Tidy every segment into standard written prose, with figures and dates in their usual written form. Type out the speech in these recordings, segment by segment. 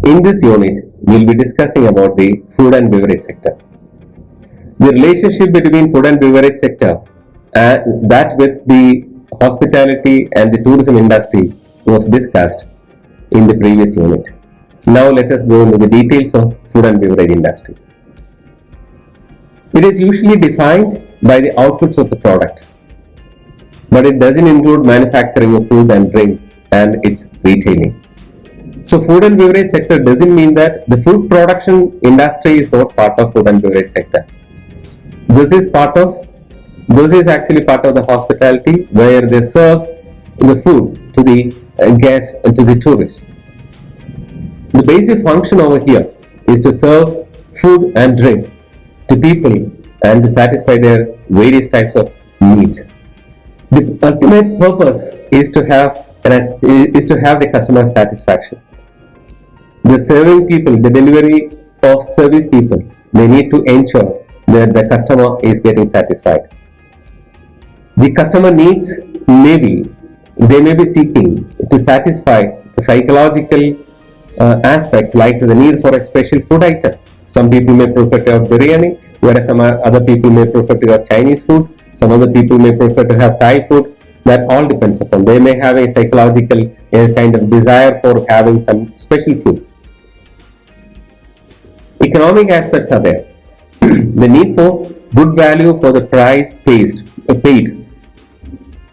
In this unit, we will be discussing about the food and beverage sector. The relationship between food and beverage sector and that with the hospitality and the tourism industry was discussed in the previous unit. Now let us go into the details of food and beverage industry. It is usually defined by the outputs of the product, but it doesn't include manufacturing of food and drink and its retailing. So food and beverage sector doesn't mean that the food production industry is not part of food and beverage sector. This is actually part of the hospitality, where they serve the food to the guests and to the tourists. The basic function over here is to serve food and drink to people and to satisfy their various types of needs. The ultimate purpose is to have the customer satisfaction. The serving people, the delivery of service people, they need to ensure that the customer is getting satisfied. The customer needs they may be seeking to satisfy the psychological aspects, like the need for a special food item. Some people may prefer to have biryani, whereas some other people may prefer to have Chinese food. Some other people may prefer to have Thai food. That all depends upon. They may have a psychological kind of desire for having some special food. Economic aspects are there. The need for good value for the price paid.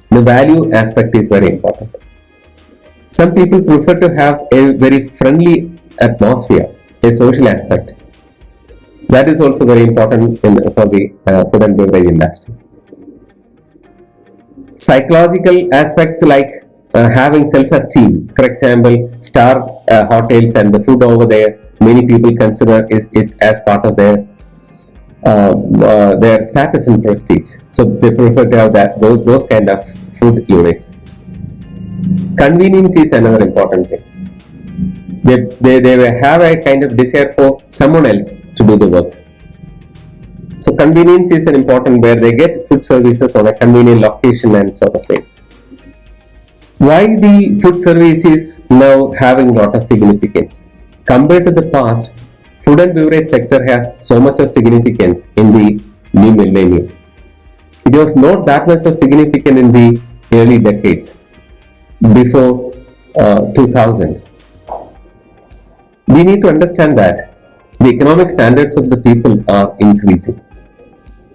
The value aspect is very important. Some people prefer to have a very friendly atmosphere, a social aspect. That is also very important for the food and beverage industry. Psychological aspects like having self-esteem. For example, star hotels and the food over there, many people consider it as part of their status and prestige. So they prefer to have those kind of food units. Convenience is another important thing. They have a kind of desire for someone else to do the work. So convenience is an important, where they get food services on a convenient location and sort of things. Why the food service is now having a lot of significance? Compared to the past, food and beverage sector has so much of significance in the new millennium. It was not that much of significance in the early decades before 2000. We need to understand that the economic standards of the people are increasing.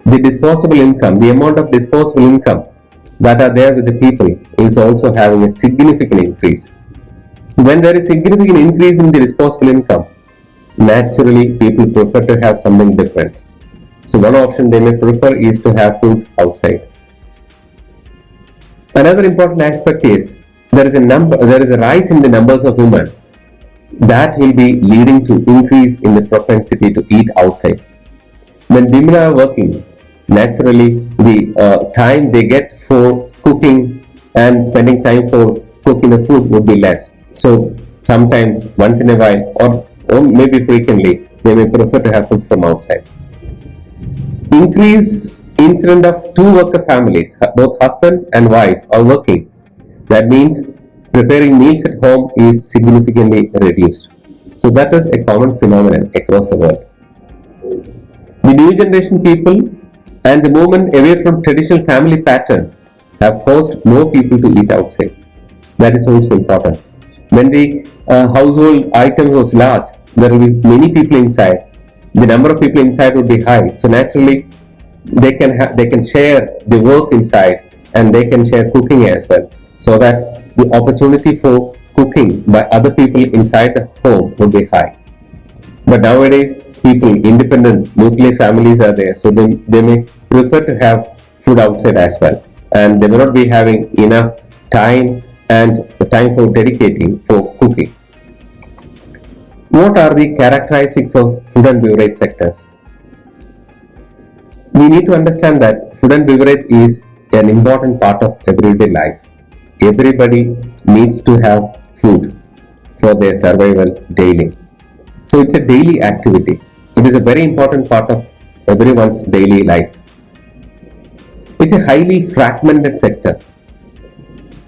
The disposable income, the amount of disposable income that are there with the people is also having a significant increase. When there is significant increase in the disposable income, naturally people prefer to have something different. So one option they may prefer is to have food outside. Another important aspect is there is a rise in the numbers of women that will be leading to increase in the propensity to eat outside. When women are working, naturally the time they get for cooking and spending time for cooking the food would be less. So sometimes once in a while or maybe frequently, they may prefer to have food from outside. Increase incident of two worker families, both husband and wife are working. That means preparing meals at home is significantly reduced. So that is a common phenomenon across the world. The new generation people and the movement away from traditional family pattern have caused more people to eat outside. That is also important. When the household items was large, there will be many people inside. The number of people inside would be high. So naturally, they can share the work inside and they can share cooking as well. So that the opportunity for cooking by other people inside the home would be high. But nowadays, people, independent nuclear families are there, so they may prefer to have food outside as well, and they may not be having enough time and the time for dedicating for cooking. What are the characteristics of food and beverage sectors? We need to understand that food and beverage is an important part of everyday life. Everybody needs to have food for their survival daily. So it's a daily activity. It is a very important part of everyone's daily life. It's a highly fragmented sector.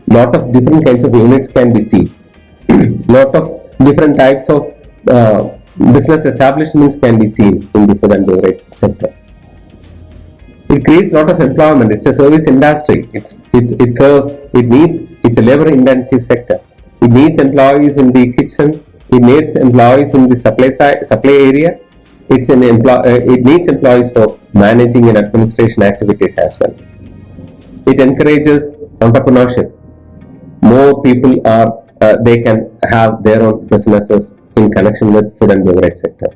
Lot of different kinds of units can be seen. Lot of different types of business establishments can be seen in the food and beverage sector. It creates a lot of employment. It's a service industry. It's a labor intensive sector. It needs employees in the kitchen. It needs employees in the supply area. It needs employees for managing and administration activities as well. It encourages entrepreneurship. More people they can have their own businesses in connection with food and beverage sector.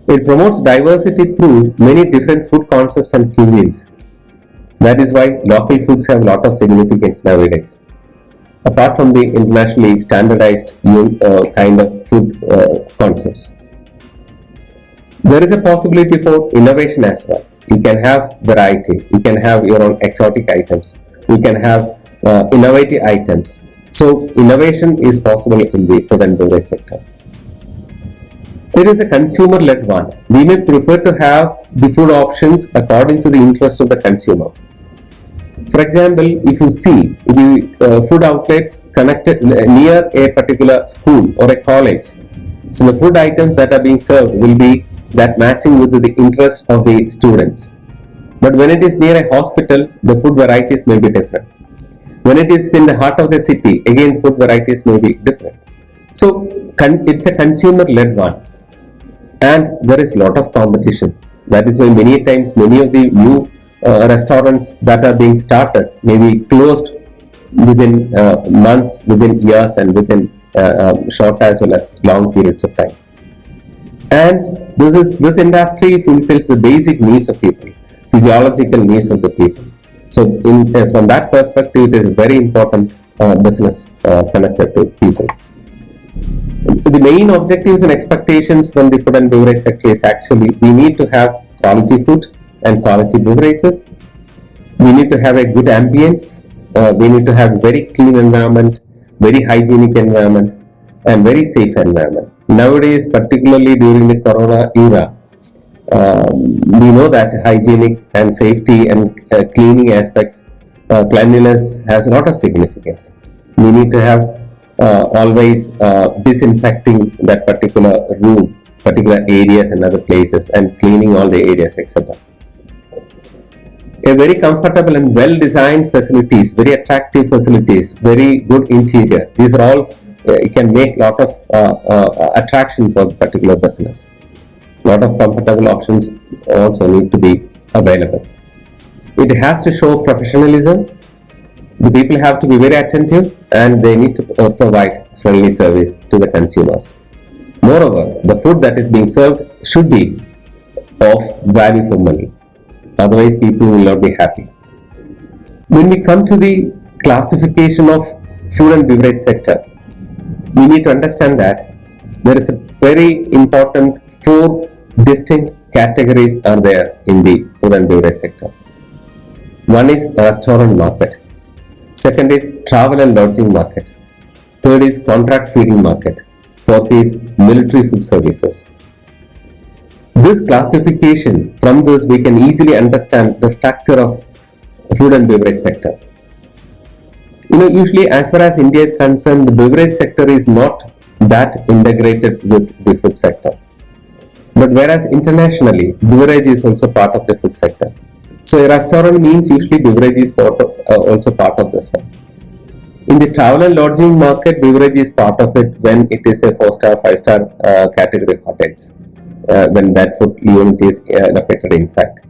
It promotes diversity through many different food concepts and cuisines. That is why local foods have a lot of significance nowadays. Apart from the internationally standardized kind of food concepts. There is a possibility for innovation as well. You can have variety. You can have your own exotic items. You can have innovative items. So innovation is possible in the food and beverage sector. There is a consumer-led one. We may prefer to have the food options according to the interest of the consumer. For example, if you see the food outlets connected near a particular school or a college, so the food items that are being served will be that matching with the interest of the students. But when it is near a hospital, the food varieties may be different. When it is in the heart of the city, again food varieties may be different. So it's a consumer-led one. And there is a lot of competition. That is why many times many of the new restaurants that are being started may be closed within months, within years, and within short as well as long periods of time. And this industry fulfills the basic needs of people, physiological needs of the people. So from that perspective, it is a very important business connected to people. The main objectives and expectations from the food and beverage sector is actually we need to have quality food and quality beverages. We need to have a good ambience. We need to have very clean environment, very hygienic environment, and very safe environment. Nowadays, particularly during the Corona era, we know that hygienic and safety and cleaning aspects, cleanliness has a lot of significance. We need to have always disinfecting that particular room, particular areas and other places, and cleaning all the areas, etc. A very comfortable and well designed facilities, very attractive facilities, very good interior. These are all can make lot of attraction for the particular business. Lot of comfortable options also need to be available. It has to show professionalism. The people have to be very attentive and they need to provide friendly service to the consumers. Moreover, the food that is being served should be of value for money. Otherwise, people will not be happy. When we come to the classification of food and beverage sector, we need to understand that there is a very important 4 distinct categories are there in the food and beverage sector. One is restaurant market. Second is travel and lodging market. Third is contract feeding market. Fourth is military food services. This classification, from this we can easily understand the structure of food and beverage sector. Usually as far as India is concerned, the beverage sector is not that integrated with the food sector. But whereas internationally, beverage is also part of the food sector. So a restaurant means usually beverage is also part of this one. In the travel and lodging market, beverage is part of it when it is a 4-star, 5-star category hotels, when that food unit is located inside.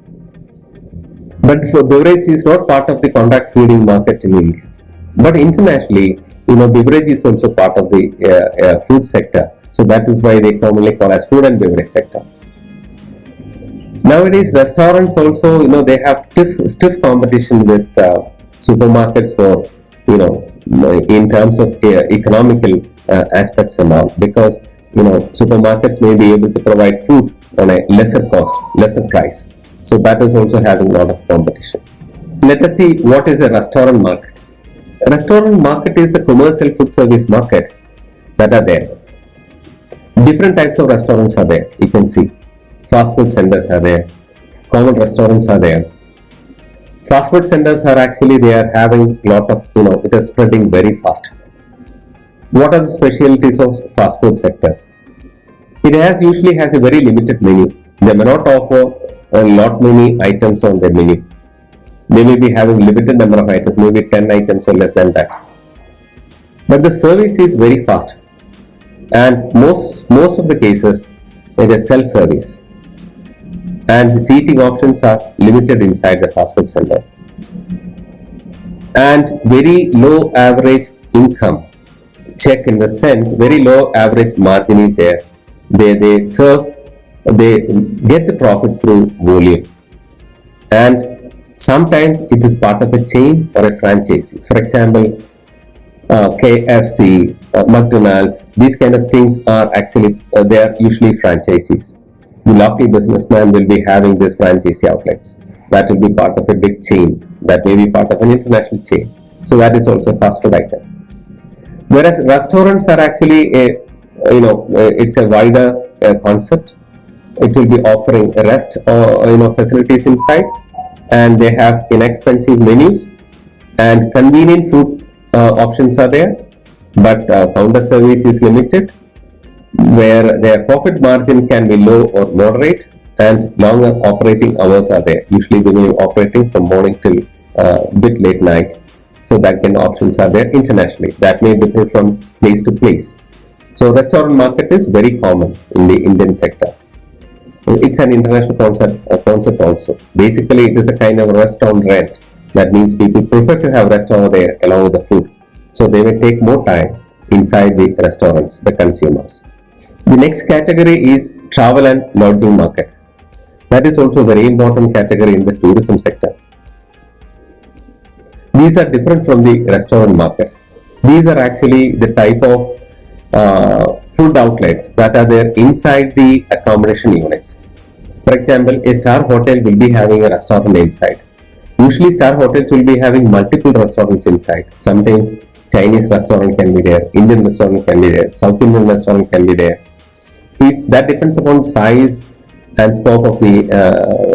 But for beverage is not part of the contract feeding market in India. But internationally, beverage is also part of the food sector. So that is why they commonly call as food and beverage sector. Nowadays, restaurants also, they have stiff competition with supermarkets for, in terms of economical aspects and all, because, supermarkets may be able to provide food on a lesser cost, lesser price. So that is also having a lot of competition. Let us see what is a restaurant market. A restaurant market is a commercial food service market that are there. Different types of restaurants are there, you can see. Fast food centers are there, common restaurants are there. Fast food centers are actually, they are having a lot of, it is spreading very fast. What are the specialties of fast food sectors? It usually has a very limited menu. They may not offer a lot many items on their menu. They may be having limited number of items, maybe 10 items or less than that. But the service is very fast, and most of the cases it is self-service, and the seating options are limited inside the fast food centers, and very low average income check, in the sense very low average margin is there. They serve, they get the profit through volume, and sometimes it is part of a chain or a franchise. For example, KFC, McDonald's, these kind of things are actually they are usually franchisees. The local businessman will be having these franchisee outlets. That will be part of a big chain. That may be part of an international chain. So that is also a fast food item. Whereas restaurants are actually it's a wider concept. It will be offering rest facilities inside, and they have inexpensive menus and convenient food options are there, but counter service is limited, where their profit margin can be low or moderate, and longer operating hours are there. Usually they may be operating from morning till bit late night. So that kind of options are there internationally. That may differ from place to place. So restaurant market is very common in the Indian sector. It's an international concept also. Basically, it is a kind of restaurant rent. That means people prefer to have restaurant there along with the food. So they may take more time inside the restaurants, the consumers. The next category is travel and lodging market. That is also a very important category in the tourism sector. These are different from the restaurant market. These are actually the type of food outlets that are there inside the accommodation units. For example, a star hotel will be having a restaurant inside. Usually star hotels will be having multiple restaurants inside. Sometimes Chinese restaurant can be there, Indian restaurant can be there, South Indian restaurant can be there. That depends upon size and scope of the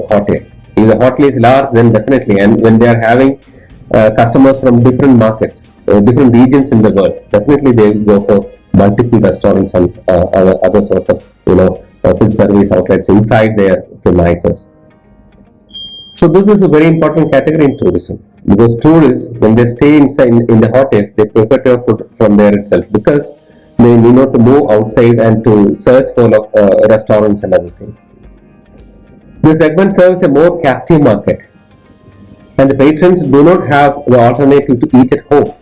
hotel. If the hotel is large, then definitely, and when they are having customers from different markets, different regions in the world, definitely they will go for multiple restaurants and other sort of food service outlets inside their premises. So this is a very important category in tourism, because tourists, when they stay inside in the hotels, they prefer to have food from there itself, because they need not to move outside and to search for restaurants and other things. This segment serves a more captive market, and the patrons do not have the alternative to eat at home.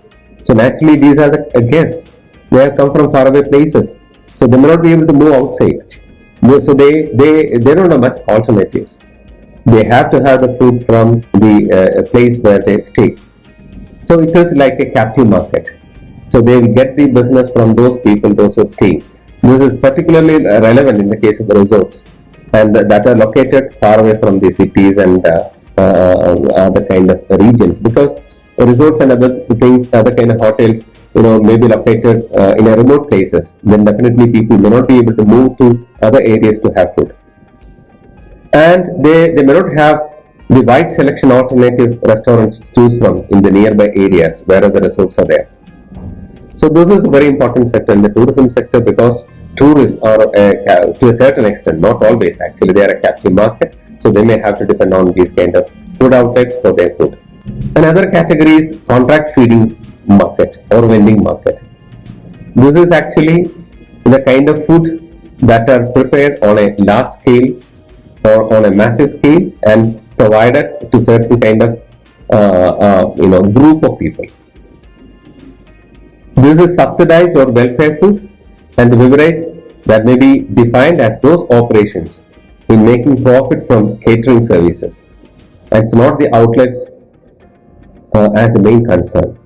So naturally, these are the guests. They have come from faraway places, so they may not be able to move outside. So they don't have much alternatives. They have to have the food from the place where they stay. So it is like a captive market. So they will get the business from those people, those who are staying. This is particularly relevant in the case of the resorts, and that are located far away from the cities and other kind of regions, because resorts and other things, other kind of hotels, may be located in a remote places. Then definitely people may not be able to move to other areas to have food, and they may not have the wide selection alternative restaurants to choose from in the nearby areas where the resorts are there. So this is a very important sector in the tourism sector, because tourists are to a certain extent, not always actually, they are a captive market, so they may have to depend on these kind of food outlets for their food. Another category is contract feeding market or vending market. This is actually the kind of food that are prepared on a large scale or on a massive scale and provided to certain kind of group of people. This is subsidized or welfare food, and the beverage that may be defined as those operations in making profit from catering services. It's not the outlets as a main concern.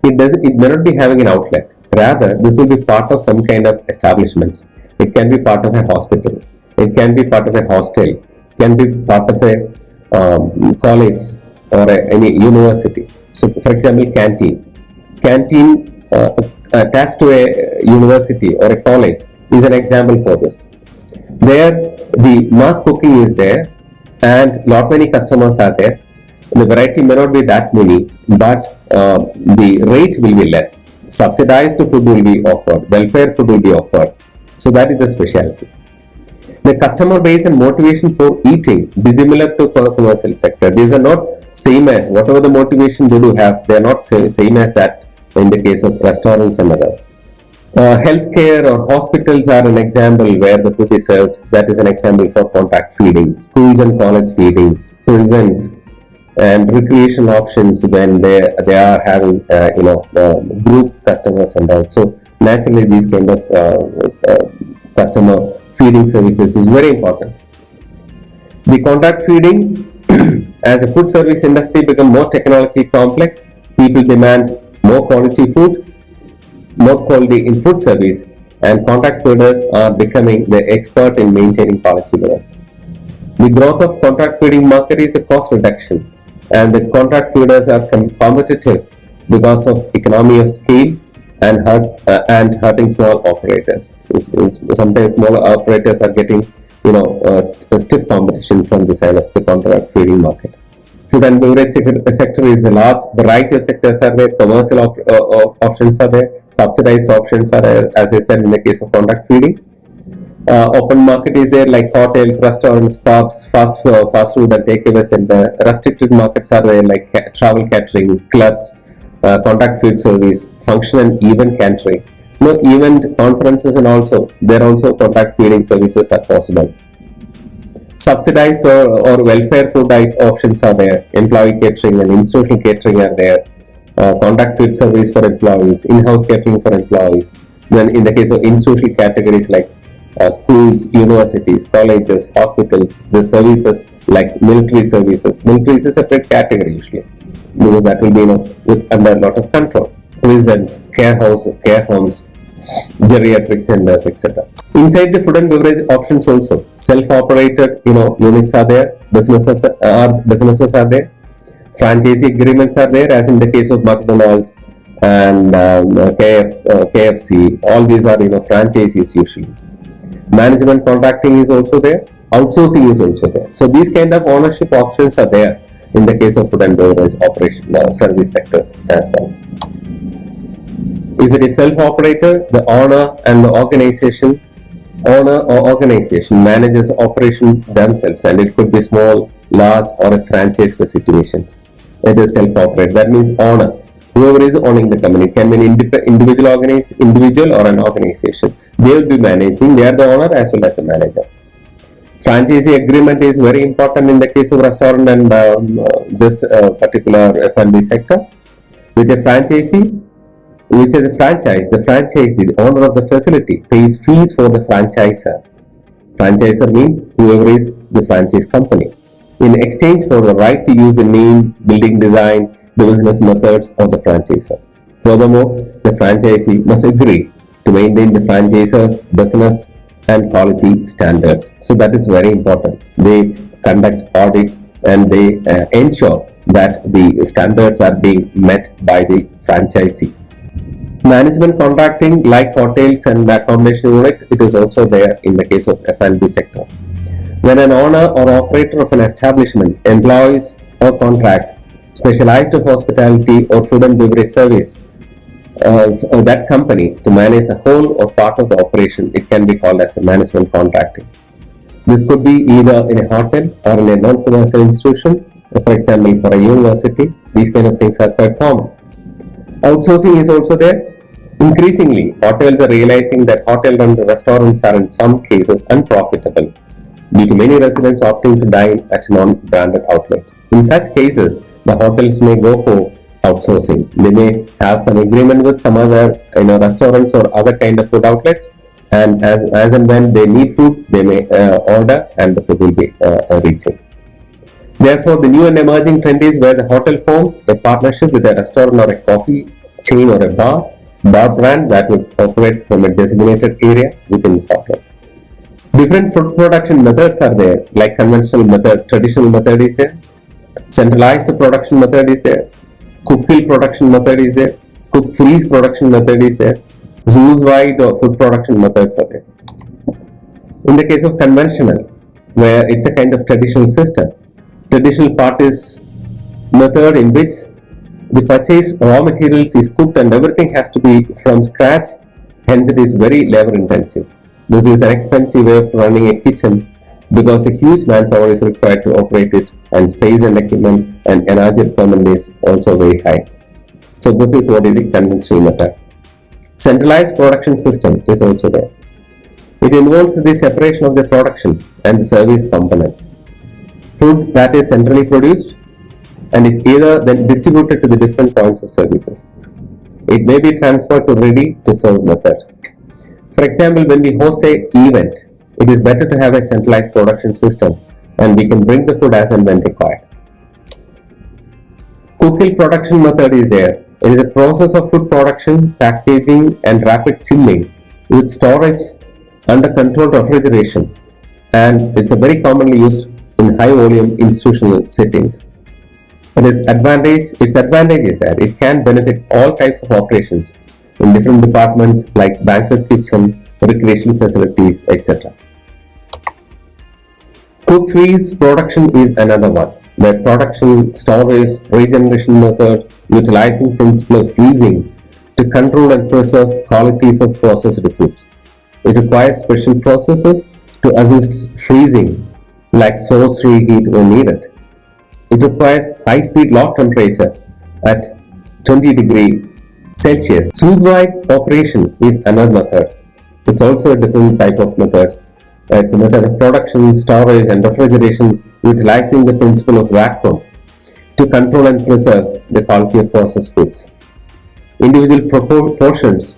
It may not be having an outlet. Rather, this will be part of some kind of establishments. It can be part of a hospital. It can be part of a hostel. It can be part of a college or any university. So, for example, canteen attached to a university or a college is an example for this. There, the mass cooking is there, and lot many customers are there. The variety may not be that many, but the rate will be less. subsidized food will be offered, welfare food will be offered. So that is the specialty. The customer base and motivation for eating dissimilar to commercial sector. These are not same as whatever the motivation they do have. They are not same as that in the case of restaurants and others. Healthcare or hospitals are an example where the food is served. That is an example for contact feeding. Schools and college feeding, prisons, and recreation options when they are having group customers and all. So naturally, these kind of customer feeding services is very important. The contact feeding as a food service industry become more technologically complex. People demand more quality food, more quality in food service, and contact feeders are becoming the expert in maintaining quality levels. The growth of contract feeding market is a cost reduction, and the contract feeders are competitive because of economy of scale and hurting small operators. Sometimes small operators are getting a stiff competition from the side of the contract feeding market. Food and beverage sector is a large variety of sectors are there. Commercial options are there. Subsidized options are there, as I said in the case of contract feeding. Open market is there, like hotels, restaurants, pubs, fast food and takeaway center. Restricted markets are there, like travel catering, clubs, contact food service, function and event catering. Event conferences and also contact feeding services are possible. Subsidized or welfare food options are there. Employee catering and institutional catering are there. Contact food service for employees, in-house catering for employees. Then in the case of institutional categories like schools, universities, colleges, hospitals, the services like military services. Military is a separate category usually because that will be under a lot of control. Prisons, care homes, geriatric centers, etc. Inside the food and beverage options also, self-operated units are there, businesses are there, franchisee agreements are there, as in the case of McDonald's and KFC. All these are franchisees usually. Management contracting is also there, outsourcing is also there. So these kind of ownership options are there in the case of food and beverage operation service sectors as well. If it is self-operator, the owner or organization manages operation themselves, and it could be small, large, or a franchise for situations. It is self-operated. That means owner. Whoever is owning the company, can be an individual or an organization. They will be managing. They are the owner as well as the manager. Franchisee agreement is very important in the case of restaurant and this particular F&B sector. With a franchisee, which is a franchise, the owner of the facility pays fees for the franchisor. Franchisor means whoever is the franchise company, in exchange for the right to use the name, building design, the business methods of the franchisor. Furthermore, the franchisee must agree to maintain the franchisor's business and quality standards. So that is very important. They conduct audits and they ensure that the standards are being met by the franchisee. Management contracting, like hotels and accommodation unit, it is also there in the case of F&B sector. When an owner or operator of an establishment employs or contracts specialized hospitality or food and beverage service that company to manage the whole or part of the operation, it can be called as a management contracting. This could be either in a hotel or in a non-commercial institution. For example, for a university, these kind of things are quite common. Outsourcing is also there. Increasingly, hotels are realizing that hotel-run restaurants are in some cases unprofitable due to many residents opting to dine at non-branded outlets. In such cases, the hotels may go for outsourcing. They may have some agreement with some other restaurants or other kind of food outlets, and as and when they need food, they may order and the food will be reaching. Therefore, the new and emerging trend is where the hotel forms a partnership with a restaurant or a coffee chain or a bar brand that would operate from a designated area within the hotel. Different food production methods are there, like conventional method, traditional method is there, centralized production method is there, cook-kill production method is there, cook-freeze production method is there, zoos-wide food production methods are there. In the case of conventional, where it's a kind of traditional system, traditional part is method in which the purchased raw materials is cooked and everything has to be from scratch, hence it is very labor intensive. This is an expensive way of running a kitchen because a huge manpower is required to operate it, and space and equipment and energy requirement is also very high. So this is what is the conventional method. Centralized production system is also there. It involves the separation of the production and the service components. Food that is centrally produced and is either then distributed to the different points of services. It may be transferred to ready to serve method. For example, when we host an event, it is better to have a centralized production system and we can bring the food as and when required. Cook-kill production method is there. It is a process of food production, packaging and rapid chilling with storage under controlled refrigeration, and it's a very commonly used in high volume institutional settings. Its advantage is that it can benefit all types of operations in different departments like banquet kitchen, recreation facilities, etc. Cook-freeze production is another one, where production, storage, regeneration method utilizing principle of freezing to control and preserve qualities of processed foods. It requires special processes to assist freezing, like source reheat when needed. It requires high-speed low temperature at 20 degrees Celsius. Sous-vide operation is another method. It's also a different type of method. It's a method of production, storage and refrigeration utilizing the principle of vacuum to control and preserve the quality of processed foods. Individual portions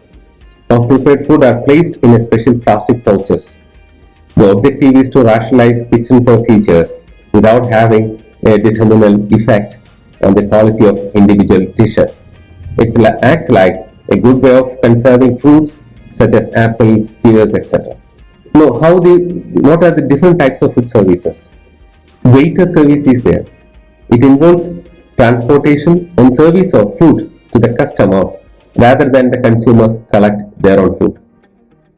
of prepared food are placed in a special plastic pouches. The objective is to rationalize kitchen procedures without having a determinant effect on the quality of individual dishes. It acts like a good way of conserving fruits such as apples, pears, etc. Now, what are the different types of food services? Waiter service is there. It involves transportation and service of food to the customer rather than the consumers collect their own food.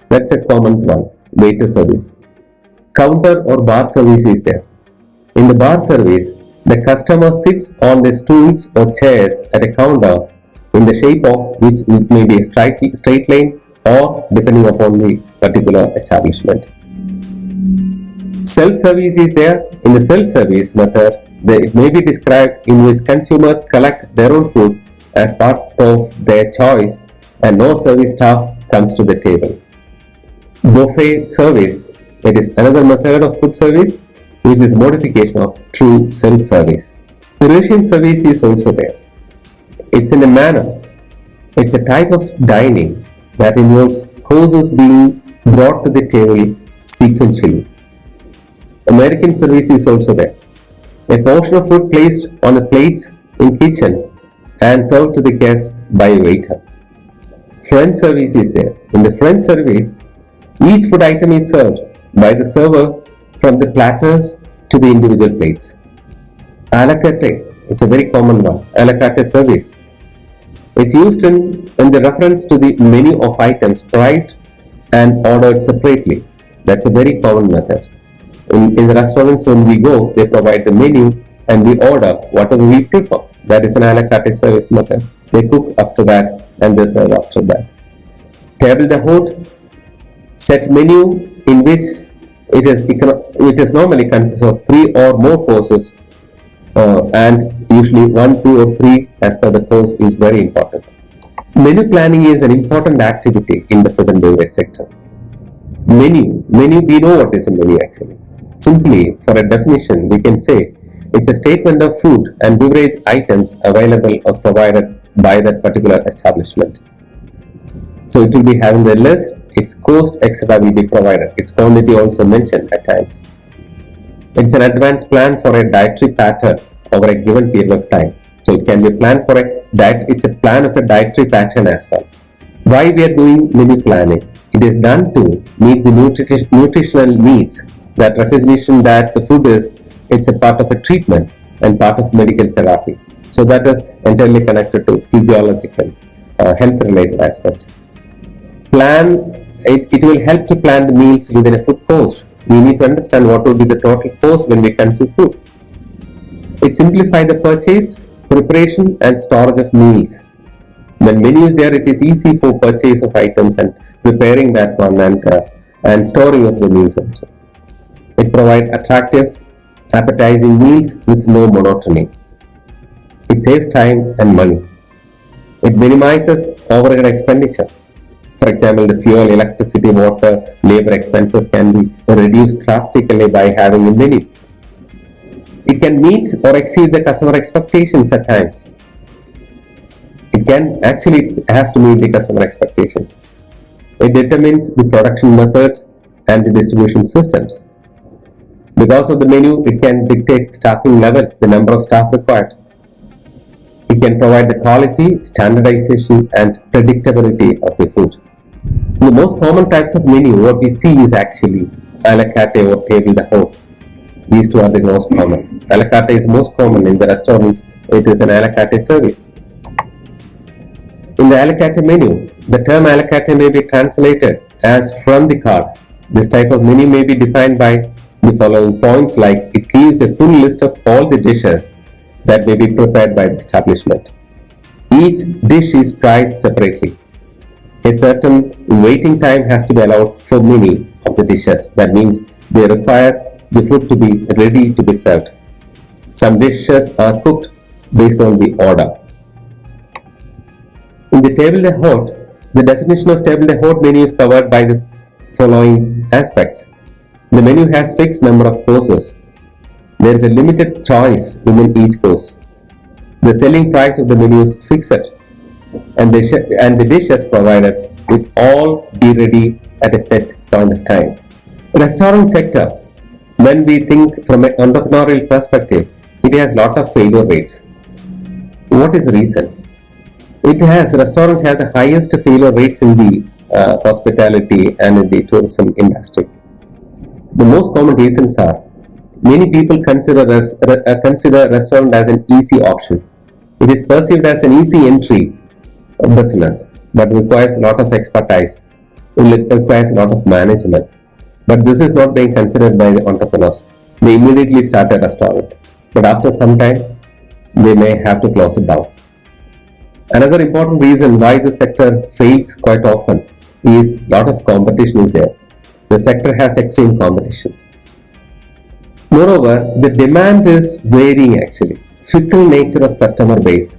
That's a common one, waiter service. Counter or bar service is there. In the bar service, the customer sits on the stools or chairs at a counter in the shape of which it may be a straight line or depending upon the particular establishment. Self-service is there. In the self-service method, it may be described in which consumers collect their own food as part of their choice and no service staff comes to the table. Buffet service, it is another method of food service which is modification of true self-service. Eurasian service is also there. It's in a manner. It's a type of dining that involves courses being brought to the table sequentially. American service is also there. A portion of food placed on the plates in kitchen and served to the guests by a waiter. French service is there. In the French service, each food item is served by the server from the platters to the individual plates. A la carte, it's a very common one. A la carte service. It's used in the reference to the menu of items priced and ordered separately. That's a very common method. In the restaurants, when we go, they provide the menu and we order whatever we prefer. That is an a la carte service method. They cook after that and they serve after that. Table d'hôte, set menu in which it is normally consists of 3 or more courses and usually 1, 2 or 3 as per the course is very important. Menu planning is an important activity in the food and beverage sector. Menu, we know what is a menu actually. Simply, for a definition, we can say it's a statement of food and beverage items available or provided by that particular establishment. So it will be having the list, its cost, etc. will be provided. Its quantity also mentioned at times. It's an advanced plan for a dietary pattern over a given period of time. So it can be planned for a diet. It's a plan of a dietary pattern as well. Why we are doing menu planning? It is done to meet the nutritional needs. That recognition that the food it's a part of a treatment and part of medical therapy. So that is entirely connected to physiological, health related aspect. It will help to plan the meals within a food cost. We need to understand what will be the total cost when we consume food. It simplifies the purchase preparation and storage of meals. When menu is there, it is easy for purchase of items and preparing that one and storing of the meals also. It provides attractive, appetizing meals with no monotony. It saves time and money. It minimizes overhead expenditure. For example, the fuel, electricity, water, labor expenses can be reduced drastically by having a menu. It can meet or exceed the customer expectations at times. It has to meet the customer expectations. It determines the production methods and the distribution systems. Because of the menu, it can dictate staffing levels, the number of staff required. It can provide the quality, standardization, and predictability of the food. The most common types of menu, what we see is actually a la carte or table d'hote. These two are the most common. A la carte is most common in the restaurants. It is an a la carte service. In the a la carte menu, the term a la carte may be translated as from the card. This type of menu may be defined by the following points, like it gives a full list of all the dishes that may be prepared by the establishment. Each dish is priced separately. A certain waiting time has to be allowed for many of the dishes. That means they require the food to be ready to be served. Some dishes are cooked based on the order. In the table d'hote, the definition of table d'hote menu is covered by the following aspects. The menu has fixed number of courses. There is a limited choice within each course. The selling price of the menu is fixed, and the dishes provided with all be ready at a set point of time. Restaurant sector, when we think from an entrepreneurial perspective, it has lot of failure rates. What is the reason? Restaurants have the highest failure rates in the hospitality and in the tourism industry. The most common reasons are, many people consider restaurant as an easy option. It is perceived as an easy entry business, but requires a lot of expertise. It requires a lot of management. But this is not being considered by the entrepreneurs. They immediately start a restaurant, but after some time, they may have to close it down. Another important reason why the sector fails quite often is a lot of competition is there. The sector has extreme competition. Moreover, the demand is varying actually. Fickle nature of customer base.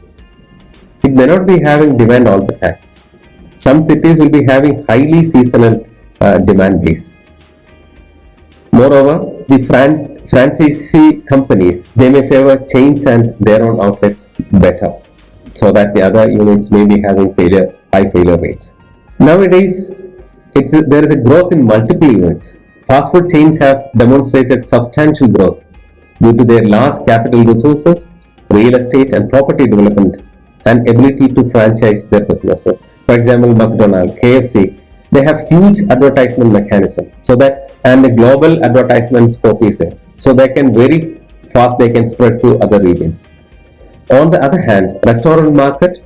It may not be having demand all the time. Some cities will be having highly seasonal demand base. Moreover, the franchisee companies, they may favor chains and their own outlets better, so that the other units may be having high failure rates. Nowadays, there is a growth in multiple units. Fast food chains have demonstrated substantial growth due to their large capital resources, real estate and property development, and ability to franchise their businesses. For example, McDonald's, KFC, they have huge advertisement mechanism, and the global advertisement scope is there, so they can very fast spread to other regions. On the other hand, restaurant market,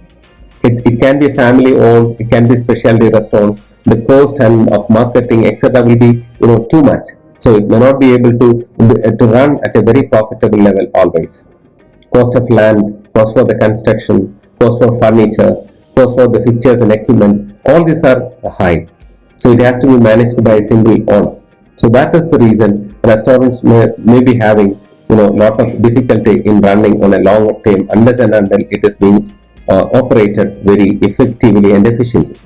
it can be family owned, it can be specialty restaurant. The cost and of marketing etc. will be too much, so it may not be able to run at a very profitable level always. Cost of land, cost for the construction, cost for furniture, cost for the fixtures and equipment, all these are high, so it has to be managed by a single owner. So that is the reason restaurants may be having lot of difficulty in running on a long term unless and until it is being operated very effectively and efficiently.